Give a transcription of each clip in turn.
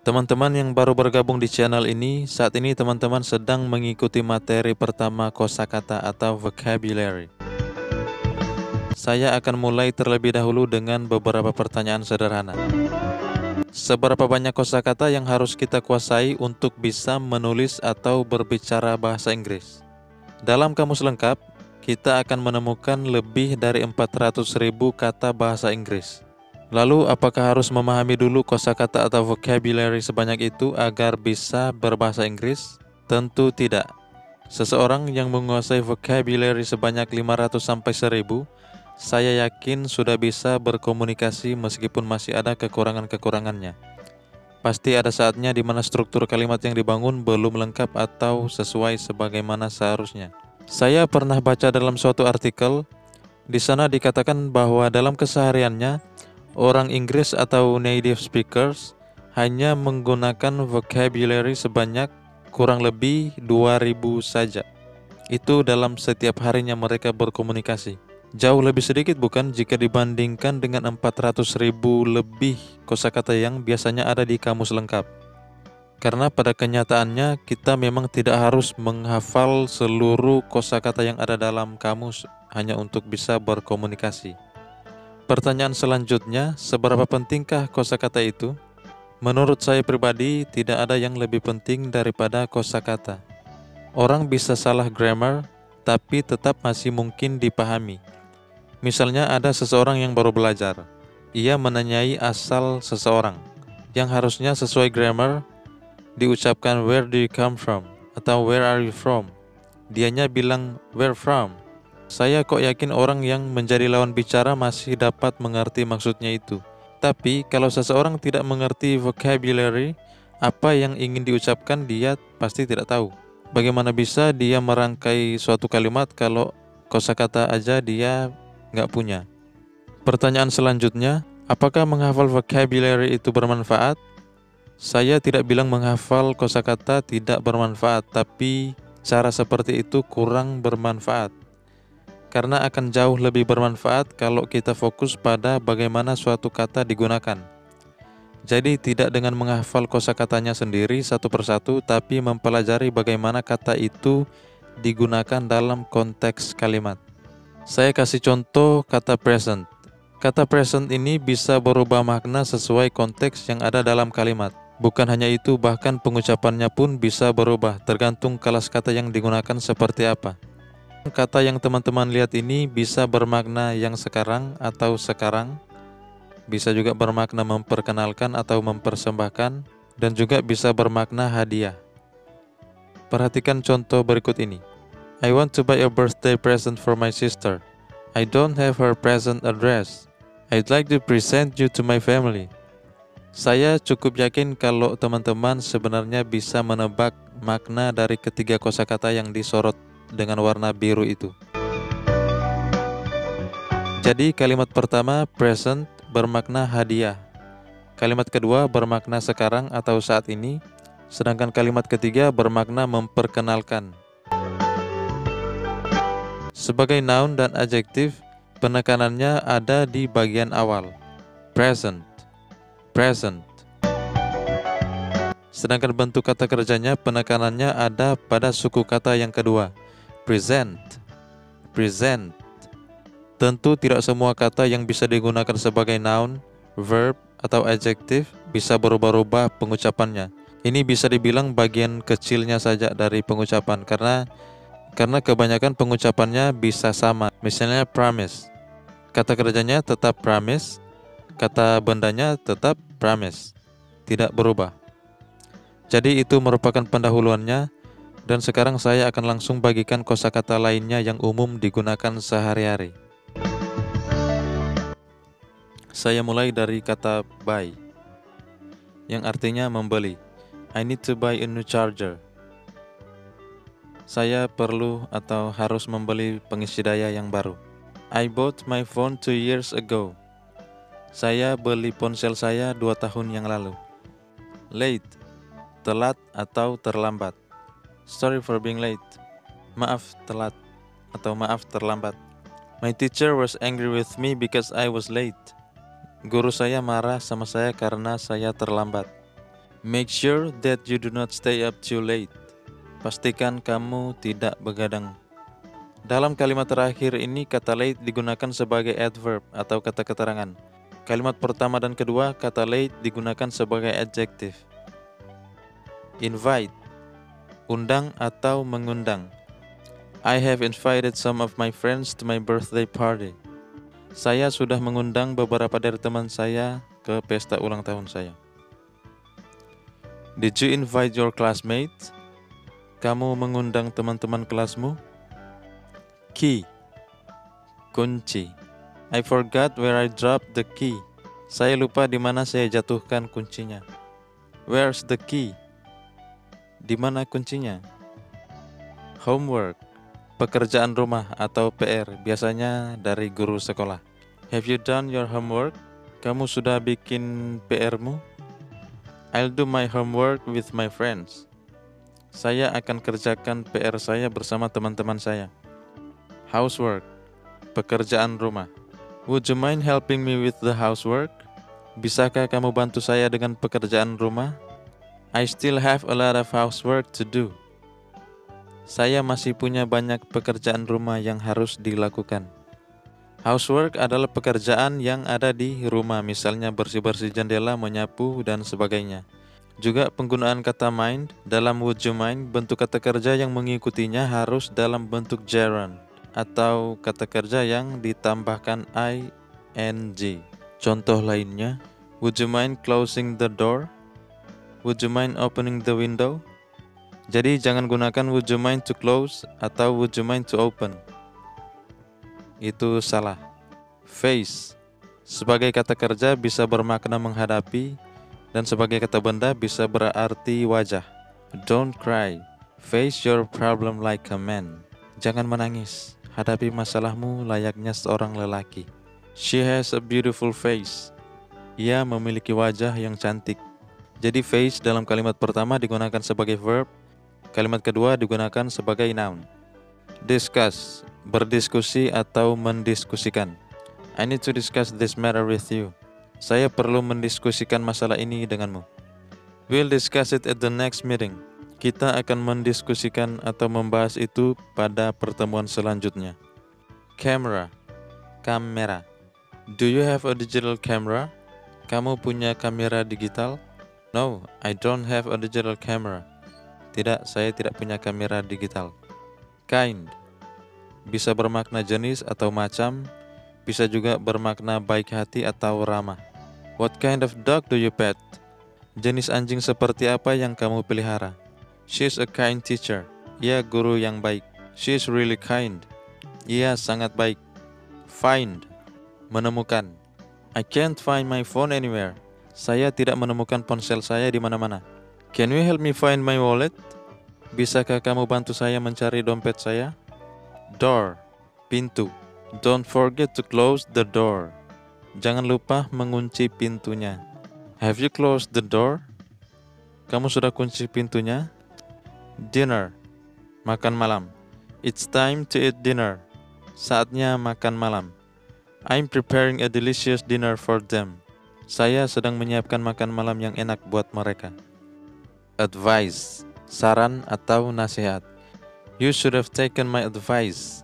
Teman-teman yang baru bergabung di channel ini, saat ini teman-teman sedang mengikuti materi pertama kosakata atau vocabulary. Saya akan mulai terlebih dahulu dengan beberapa pertanyaan sederhana. Seberapa banyak kosakata yang harus kita kuasai untuk bisa menulis atau berbicara bahasa Inggris? Dalam kamus lengkap, kita akan menemukan lebih dari 400.000 kata bahasa Inggris. Lalu, apakah harus memahami dulu kosakata atau vocabulary sebanyak itu agar bisa berbahasa Inggris? Tentu tidak. Seseorang yang menguasai vocabulary sebanyak 500 sampai 1000, saya yakin sudah bisa berkomunikasi meskipun masih ada kekurangan-kekurangannya. Pasti ada saatnya di mana struktur kalimat yang dibangun belum lengkap atau sesuai sebagaimana seharusnya. Saya pernah baca dalam suatu artikel, di sana dikatakan bahwa dalam kesehariannya, orang Inggris atau native speakers hanya menggunakan vocabulary sebanyak kurang lebih 2000 saja. Itu dalam setiap harinya mereka berkomunikasi. Jauh lebih sedikit bukan jika dibandingkan dengan 400.000 lebih kosakata yang biasanya ada di kamus lengkap. Karena pada kenyataannya kita memang tidak harus menghafal seluruh kosakata yang ada dalam kamus hanya untuk bisa berkomunikasi. Pertanyaan selanjutnya, seberapa pentingkah kosakata itu? Menurut saya pribadi, tidak ada yang lebih penting daripada kosakata. Orang bisa salah grammar, tapi tetap masih mungkin dipahami. Misalnya ada seseorang yang baru belajar. Ia menanyai asal seseorang, yang harusnya sesuai grammar, diucapkan where do you come from, atau where are you from. Dianya bilang where from. Saya kok yakin orang yang menjadi lawan bicara masih dapat mengerti maksudnya itu. Tapi kalau seseorang tidak mengerti vocabulary, apa yang ingin diucapkan dia pasti tidak tahu. Bagaimana bisa dia merangkai suatu kalimat kalau kosakata aja dia nggak punya? Pertanyaan selanjutnya, apakah menghafal vocabulary itu bermanfaat? Saya tidak bilang menghafal kosakata tidak bermanfaat, tapi cara seperti itu kurang bermanfaat. Karena akan jauh lebih bermanfaat kalau kita fokus pada bagaimana suatu kata digunakan. Jadi tidak dengan menghafal kosakatanya sendiri satu persatu, tapi mempelajari bagaimana kata itu digunakan dalam konteks kalimat. Saya kasih contoh kata present. Kata present ini bisa berubah makna sesuai konteks yang ada dalam kalimat. Bukan hanya itu, bahkan pengucapannya pun bisa berubah, tergantung kelas kata yang digunakan seperti apa. Kata yang teman-teman lihat ini bisa bermakna yang sekarang atau sekarang, bisa juga bermakna memperkenalkan atau mempersembahkan, dan juga bisa bermakna hadiah. Perhatikan contoh berikut ini. I want to buy a birthday present for my sister. I don't have her present address. I'd like to present you to my family. Saya cukup yakin kalau teman-teman sebenarnya bisa menebak makna dari ketiga kosakata yang disorot dengan warna biru itu. Jadi kalimat pertama present bermakna hadiah. Kalimat kedua bermakna sekarang atau saat ini. Sedangkan kalimat ketiga bermakna memperkenalkan. Sebagai noun dan adjektif, penekanannya ada di bagian awal. Present. Present. Sedangkan bentuk kata kerjanya penekanannya ada pada suku kata yang kedua. Present. Present. Tentu tidak semua kata yang bisa digunakan sebagai noun, verb, atau adjektif bisa berubah-ubah pengucapannya. Ini bisa dibilang bagian kecilnya saja dari pengucapan karena kebanyakan pengucapannya bisa sama. Misalnya promise. Kata kerjanya tetap promise, kata bendanya tetap promise. Tidak berubah. Jadi itu merupakan pendahuluannya. Dan sekarang saya akan langsung bagikan kosakata lainnya yang umum digunakan sehari-hari. Saya mulai dari kata buy, yang artinya membeli. I need to buy a new charger. Saya perlu atau harus membeli pengisi daya yang baru. I bought my phone 2 years ago. Saya beli ponsel saya 2 tahun yang lalu. Late, telat atau terlambat. Sorry for being late. Maaf telat atau maaf terlambat. My teacher was angry with me because I was late. Guru saya marah sama saya karena saya terlambat. Make sure that you do not stay up too late. Pastikan kamu tidak begadang. Dalam kalimat terakhir ini, kata late digunakan sebagai adverb atau kata keterangan. Kalimat pertama dan kedua, kata late digunakan sebagai adjective. Invite, undang atau mengundang. I have invited some of my friends to my birthday party. Saya sudah mengundang beberapa dari teman saya ke pesta ulang tahun saya. Did you invite your classmates? Kamu mengundang teman-teman kelasmu? Key, kunci. I forgot where I dropped the key. Saya lupa di mana saya jatuhkan kuncinya. Where's the key? Di mana kuncinya? Homework, pekerjaan rumah atau PR, biasanya dari guru sekolah. Have you done your homework? Kamu sudah bikin PR-mu? I'll do my homework with my friends. Saya akan kerjakan PR saya bersama teman-teman saya. Housework, pekerjaan rumah. Would you mind helping me with the housework? Bisakah kamu bantu saya dengan pekerjaan rumah? I still have a lot of housework to do. Saya masih punya banyak pekerjaan rumah yang harus dilakukan. Housework adalah pekerjaan yang ada di rumah, misalnya bersih-bersih jendela, menyapu, dan sebagainya. Juga penggunaan kata mind dalam would you mind, bentuk kata kerja yang mengikutinya harus dalam bentuk gerund atau kata kerja yang ditambahkan ing. Contoh lainnya, would you mind closing the door? Would you mind opening the window? Jadi jangan gunakan would you mind to close atau would you mind to open. Itu salah. Face sebagai kata kerja bisa bermakna menghadapi, dan sebagai kata benda bisa berarti wajah. Don't cry. Face your problem like a man. Jangan menangis. Hadapi masalahmu layaknya seorang lelaki. She has a beautiful face. Ia memiliki wajah yang cantik. Jadi face dalam kalimat pertama digunakan sebagai verb, kalimat kedua digunakan sebagai noun. Discuss, berdiskusi atau mendiskusikan. I need to discuss this matter with you. Saya perlu mendiskusikan masalah ini denganmu. We'll discuss it at the next meeting. Kita akan mendiskusikan atau membahas itu pada pertemuan selanjutnya. Camera, kamera. Do you have a digital camera? Kamu punya kamera digital? No, I don't have a digital camera. Tidak, saya tidak punya kamera digital. Kind, bisa bermakna jenis atau macam, bisa juga bermakna baik hati atau ramah. What kind of dog do you pet? Jenis anjing seperti apa yang kamu pelihara? She's a kind teacher. Ia guru yang baik. She's really kind. Ia sangat baik. Find, menemukan. I can't find my phone anywhere. Saya tidak menemukan ponsel saya di mana-mana. Can you help me find my wallet? Bisakah kamu bantu saya mencari dompet saya? Door, pintu. Don't forget to close the door. Jangan lupa mengunci pintunya. Have you closed the door? Kamu sudah kunci pintunya? Dinner, makan malam. It's time to eat dinner. Saatnya makan malam. I'm preparing a delicious dinner for them. Saya sedang menyiapkan makan malam yang enak buat mereka. Advice, saran atau nasihat. You should have taken my advice.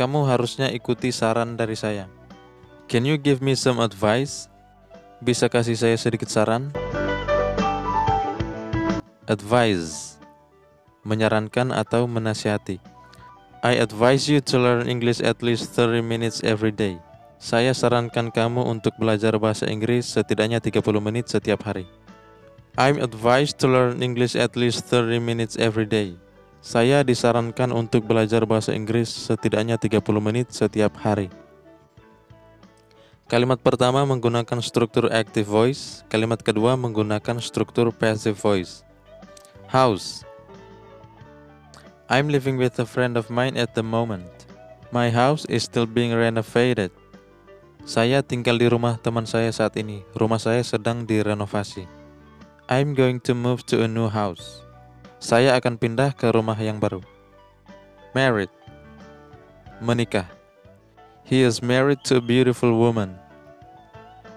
Kamu harusnya ikuti saran dari saya. Can you give me some advice? Bisa kasih saya sedikit saran? Advise, menyarankan atau menasihati. I advise you to learn English at least 30 minutes every day. Saya sarankan kamu untuk belajar bahasa Inggris setidaknya 30 menit setiap hari. I'm advised to learn English at least 30 minutes every day. Saya disarankan untuk belajar bahasa Inggris setidaknya 30 menit setiap hari. Kalimat pertama menggunakan struktur active voice, kalimat kedua menggunakan struktur passive voice. House. I'm living with a friend of mine at the moment. My house is still being renovated. Saya tinggal di rumah teman saya saat ini. Rumah saya sedang direnovasi. I'm going to move to a new house. Saya akan pindah ke rumah yang baru. Married, menikah. He is married to a beautiful woman.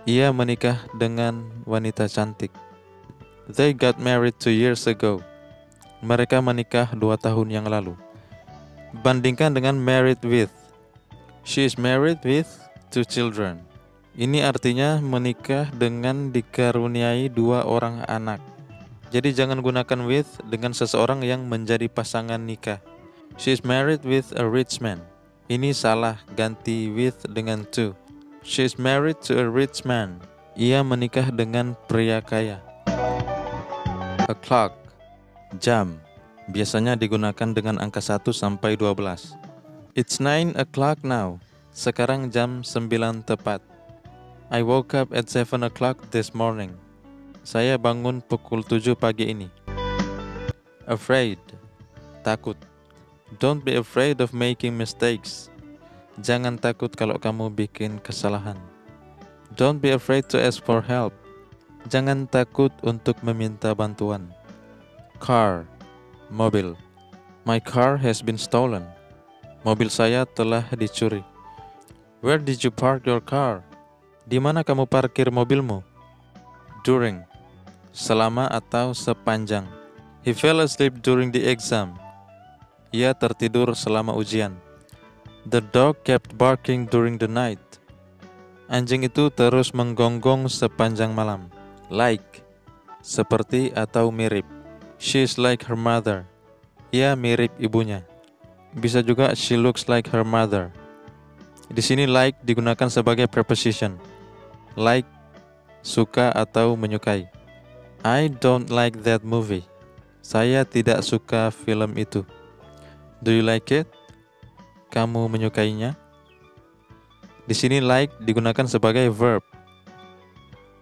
Ia menikah dengan wanita cantik. They got married 2 years ago. Mereka menikah 2 tahun yang lalu. Bandingkan dengan married with. She is married with 2 children. Ini artinya menikah dengan dikaruniai 2 orang anak. Jadi jangan gunakan with dengan seseorang yang menjadi pasangan nikah. She is married with a rich man. Ini salah, ganti with dengan to. She is married to a rich man. Ia menikah dengan pria kaya. O'clock, jam. Biasanya digunakan dengan angka 1 sampai 12. It's 9 o'clock now. Sekarang jam 9 tepat. I woke up at 7 o'clock this morning. Saya bangun pukul 7 pagi ini. Afraid, takut. Don't be afraid of making mistakes. Jangan takut kalau kamu bikin kesalahan. Don't be afraid to ask for help. Jangan takut untuk meminta bantuan. Car, mobil. My car has been stolen. Mobil saya telah dicuri. Where did you park your car? Di mana kamu parkir mobilmu? During, selama atau sepanjang. He fell asleep during the exam. Ia tertidur selama ujian. The dog kept barking during the night. Anjing itu terus menggonggong sepanjang malam. Like, seperti atau mirip. She is like her mother. Ia mirip ibunya. Bisa juga she looks like her mother. Di sini like digunakan sebagai preposition. Like, suka atau menyukai. I don't like that movie. Saya tidak suka film itu. Do you like it? Kamu menyukainya? Di sini like digunakan sebagai verb.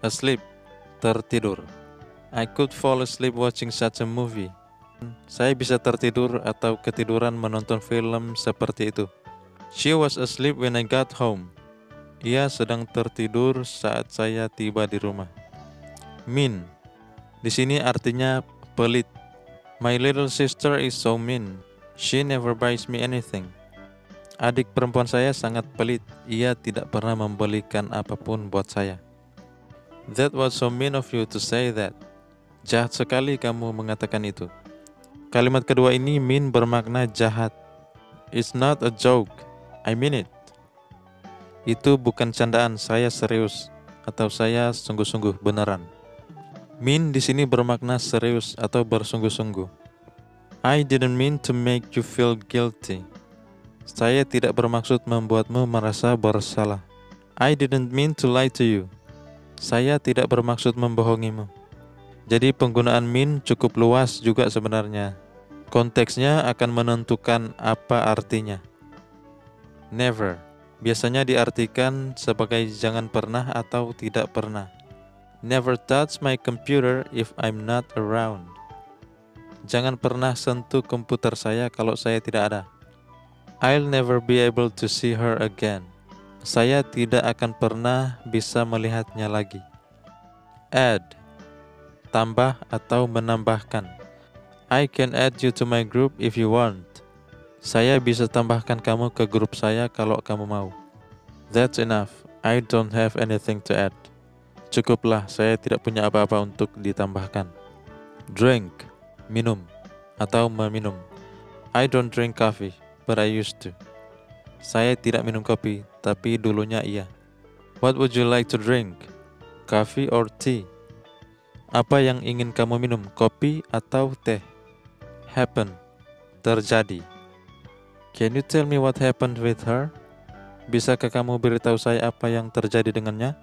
Asleep, tertidur. I could fall asleep watching such a movie. Saya bisa tertidur atau ketiduran menonton film seperti itu. She was asleep when I got home. Ia sedang tertidur saat saya tiba di rumah. Mean. Di sini artinya pelit. My little sister is so mean. She never buys me anything. Adik perempuan saya sangat pelit. Ia tidak pernah membelikan apapun buat saya. That was so mean of you to say that. Jahat sekali kamu mengatakan itu. Kalimat kedua ini mean bermakna jahat. It's not a joke. I mean it. Itu bukan candaan, saya serius. Atau saya sungguh-sungguh beneran. Mean di sini bermakna serius atau bersungguh-sungguh. I didn't mean to make you feel guilty. Saya tidak bermaksud membuatmu merasa bersalah. I didn't mean to lie to you. Saya tidak bermaksud membohongimu. Jadi penggunaan mean cukup luas juga sebenarnya. Konteksnya akan menentukan apa artinya. Never. Biasanya diartikan sebagai jangan pernah atau tidak pernah. Never touch my computer if I'm not around. Jangan pernah sentuh komputer saya kalau saya tidak ada. I'll never be able to see her again. Saya tidak akan pernah bisa melihatnya lagi. Add, tambah atau menambahkan. I can add you to my group if you want. Saya bisa tambahkan kamu ke grup saya kalau kamu mau. That's enough. I don't have anything to add. Cukuplah, saya tidak punya apa-apa untuk ditambahkan. Drink, minum atau meminum. I don't drink coffee, but I used to. Saya tidak minum kopi, tapi dulunya iya. What would you like to drink? Coffee or tea? Apa yang ingin kamu minum, kopi atau teh? Happen, terjadi. Can you tell me what happened with her? Bisakah kamu beritahu saya apa yang terjadi dengannya?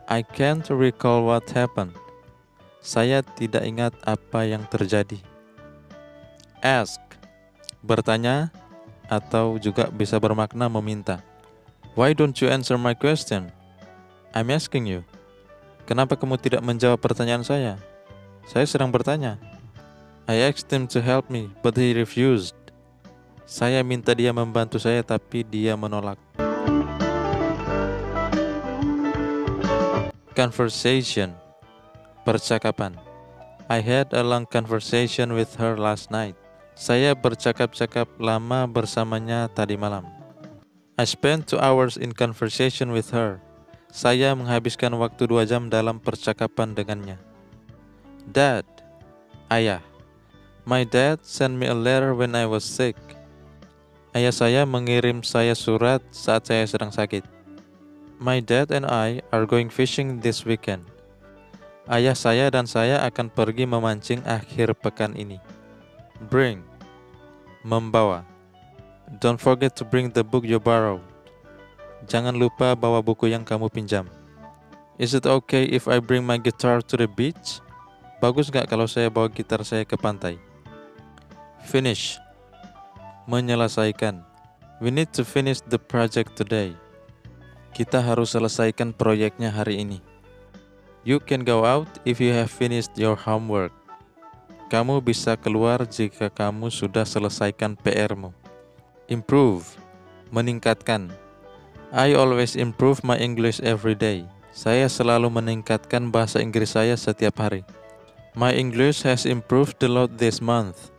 I can't recall what happened. Saya tidak ingat apa yang terjadi. Ask, bertanya atau juga bisa bermakna meminta. Why don't you answer my question? I'm asking you. Kenapa kamu tidak menjawab pertanyaan saya? Saya sedang bertanya. I asked him to help me, but he refused. Saya minta dia membantu saya, tapi dia menolak. Conversation, percakapan. I had a long conversation with her last night. Saya bercakap-cakap lama bersamanya tadi malam. I spent 2 hours in conversation with her. Saya menghabiskan waktu 2 jam dalam percakapan dengannya. Dad, ayah. My dad sent me a letter when I was sick. Ayah saya mengirim saya surat saat saya sedang sakit. My dad and I are going fishing this weekend. Ayah saya dan saya akan pergi memancing akhir pekan ini. Bring, membawa. Don't forget to bring the book you borrowed. Jangan lupa bawa buku yang kamu pinjam. Is it okay if I bring my guitar to the beach? Bagus gak kalau saya bawa gitar saya ke pantai? Finish, menyelesaikan. We need to finish the project today. Kita harus selesaikan proyeknya hari ini. You can go out if you have finished your homework. Kamu bisa keluar jika kamu sudah selesaikan PR-mu. Improve, meningkatkan. I always improve my English every day. Saya selalu meningkatkan bahasa Inggris saya setiap hari. My English has improved a lot this month.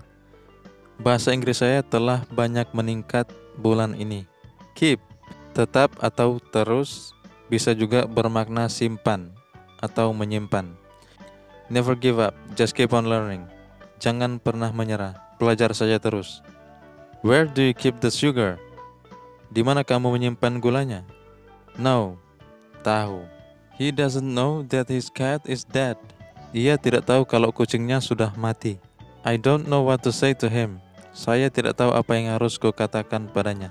Bahasa Inggris saya telah banyak meningkat bulan ini. Keep, tetap atau terus, bisa juga bermakna simpan atau menyimpan. Never give up, just keep on learning. Jangan pernah menyerah, belajar saja terus. Where do you keep the sugar? Di mana kamu menyimpan gulanya? Know, tahu. He doesn't know that his cat is dead. Ia tidak tahu kalau kucingnya sudah mati. I don't know what to say to him. Saya tidak tahu apa yang harus kukatakan padanya.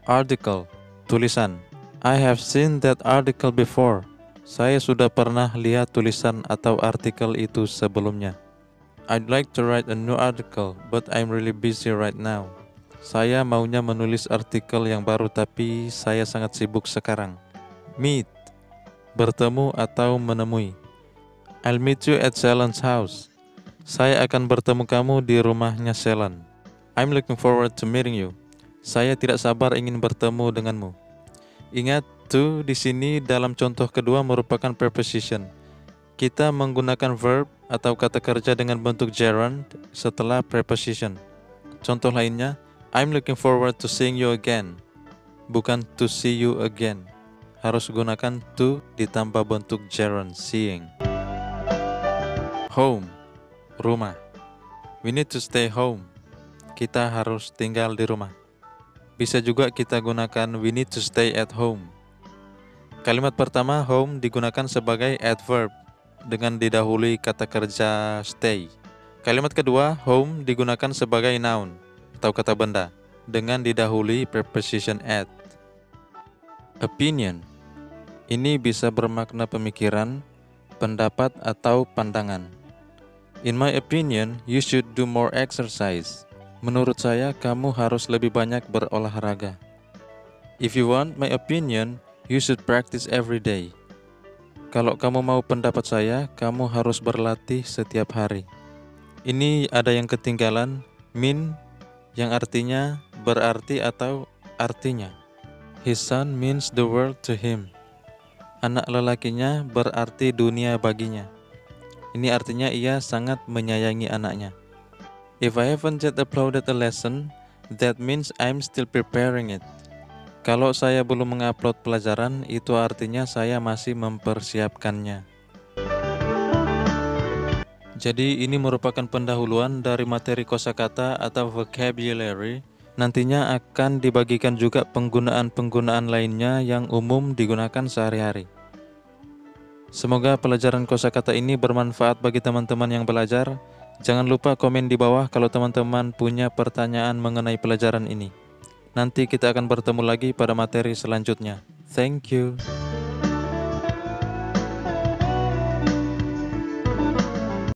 Article, tulisan. I have seen that article before. Saya sudah pernah lihat tulisan atau artikel itu sebelumnya. I'd like to write a new article, but I'm really busy right now. Saya maunya menulis artikel yang baru, tapi saya sangat sibuk sekarang. Meet, bertemu atau menemui. I'll meet you at Shallon's house. Saya akan bertemu kamu di rumahnya Shallon. I'm looking forward to meeting you. Saya tidak sabar ingin bertemu denganmu. Ingat, to di sini dalam contoh kedua merupakan preposition. Kita menggunakan verb atau kata kerja dengan bentuk gerund setelah preposition. Contoh lainnya, I'm looking forward to seeing you again. Bukan to see you again. Harus gunakan to ditambah bentuk gerund, seeing. Home, rumah. We need to stay home. Kita harus tinggal di rumah. Bisa juga kita gunakan we need to stay at home. Kalimat pertama home digunakan sebagai adverb dengan didahului kata kerja stay. Kalimat kedua home digunakan sebagai noun atau kata benda dengan didahului preposition at. Opinion. Ini bisa bermakna pemikiran, pendapat atau pandangan. In my opinion, you should do more exercise. Menurut saya, kamu harus lebih banyak berolahraga. If you want my opinion, you should practice every day. Kalau kamu mau pendapat saya, kamu harus berlatih setiap hari. Ini ada yang ketinggalan, mean, yang artinya berarti atau artinya. His son means the world to him. Anak lelakinya berarti dunia baginya. Ini artinya ia sangat menyayangi anaknya. If I haven't yet uploaded a lesson, that means I'm still preparing it. Kalau saya belum mengupload pelajaran, itu artinya saya masih mempersiapkannya. Jadi ini merupakan pendahuluan dari materi kosakata atau vocabulary. Nantinya akan dibagikan juga penggunaan-penggunaan lainnya yang umum digunakan sehari-hari. Semoga pelajaran kosakata ini bermanfaat bagi teman-teman yang belajar. Jangan lupa komen di bawah kalau teman-teman punya pertanyaan mengenai pelajaran ini. Nanti kita akan bertemu lagi pada materi selanjutnya. Thank you.